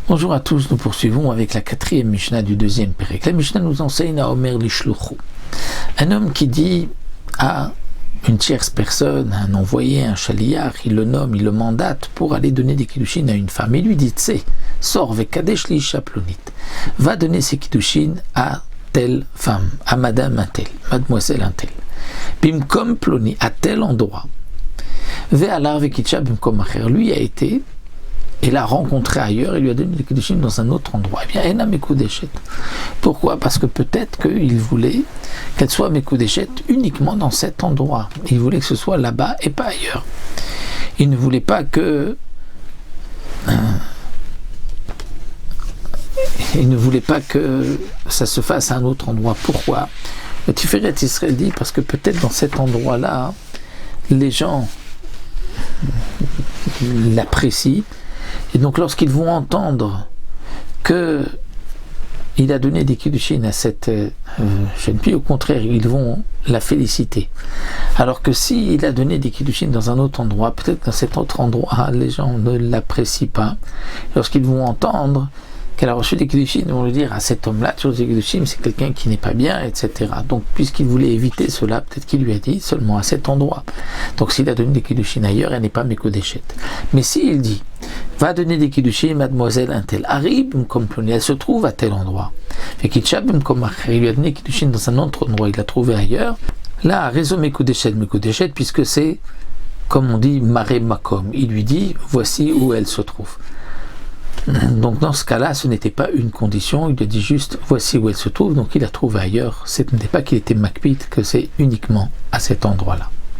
Bonjour à tous, nous poursuivons avec la 4e Mishnah du 2e Pérek. La Mishnah nous enseigne à Omer Lishluchu, un homme qui dit à une tierce personne, un envoyé, un chaliar, il le nomme, il le mandate pour aller donner des kiddushin à une femme. Il lui dit, tse, sors vekadesh li shaplonit, va donner ses kiddushin à telle femme, à madame un tel, mademoiselle un tel. Bimkom ploni, à tel endroit. Ve'alar vekitcha bimkom acher, lui a été et l'a rencontré ailleurs et lui a donné les kiddushin dans un autre endroit. Eh bien, Ena Mekudeshet. Pourquoi ? Parce que peut-être qu'il voulait qu'elle soit Mekudeshet uniquement dans cet endroit. Il voulait que ce soit là-bas et pas ailleurs. Il ne voulait pas que ça se fasse à un autre endroit. Pourquoi ? Le Tiferet Israël dit parce que peut-être dans cet endroit-là, les gens l'apprécient. Et donc lorsqu'ils vont entendre qu'il a donné des kiddushin à cette jeune fille, au contraire, ils vont la féliciter. Alors que s'il a donné des kiddushin dans un autre endroit, peut-être dans cet autre endroit, les gens ne l'apprécient pas. Lorsqu'ils vont entendre qu'elle a reçu des kiddushin, ils vont lui dire à cet homme-là, tu as reçu des kiddushin, c'est quelqu'un qui n'est pas bien, etc. Donc puisqu'il voulait éviter cela, peut-être qu'il lui a dit seulement à cet endroit. Donc s'il a donné des kiddushin ailleurs, elle n'est pas Mekudeshet. Mais s'il dit va donner des kiddushin, mademoiselle un tel, arrive comme ploni, elle se trouve à tel endroit. Fait qu'il lui a donné kiddushin dans un autre endroit, il l'a trouvé ailleurs. Là, réseau Mekudeshet, puisque c'est, comme on dit, Mare Makom. Il lui dit, voici où elle se trouve. Donc dans ce cas-là, ce n'était pas une condition, il lui a dit juste, voici où elle se trouve, donc il l'a trouvé ailleurs. Ce n'était pas qu'il était makpid, que c'est uniquement à cet endroit-là.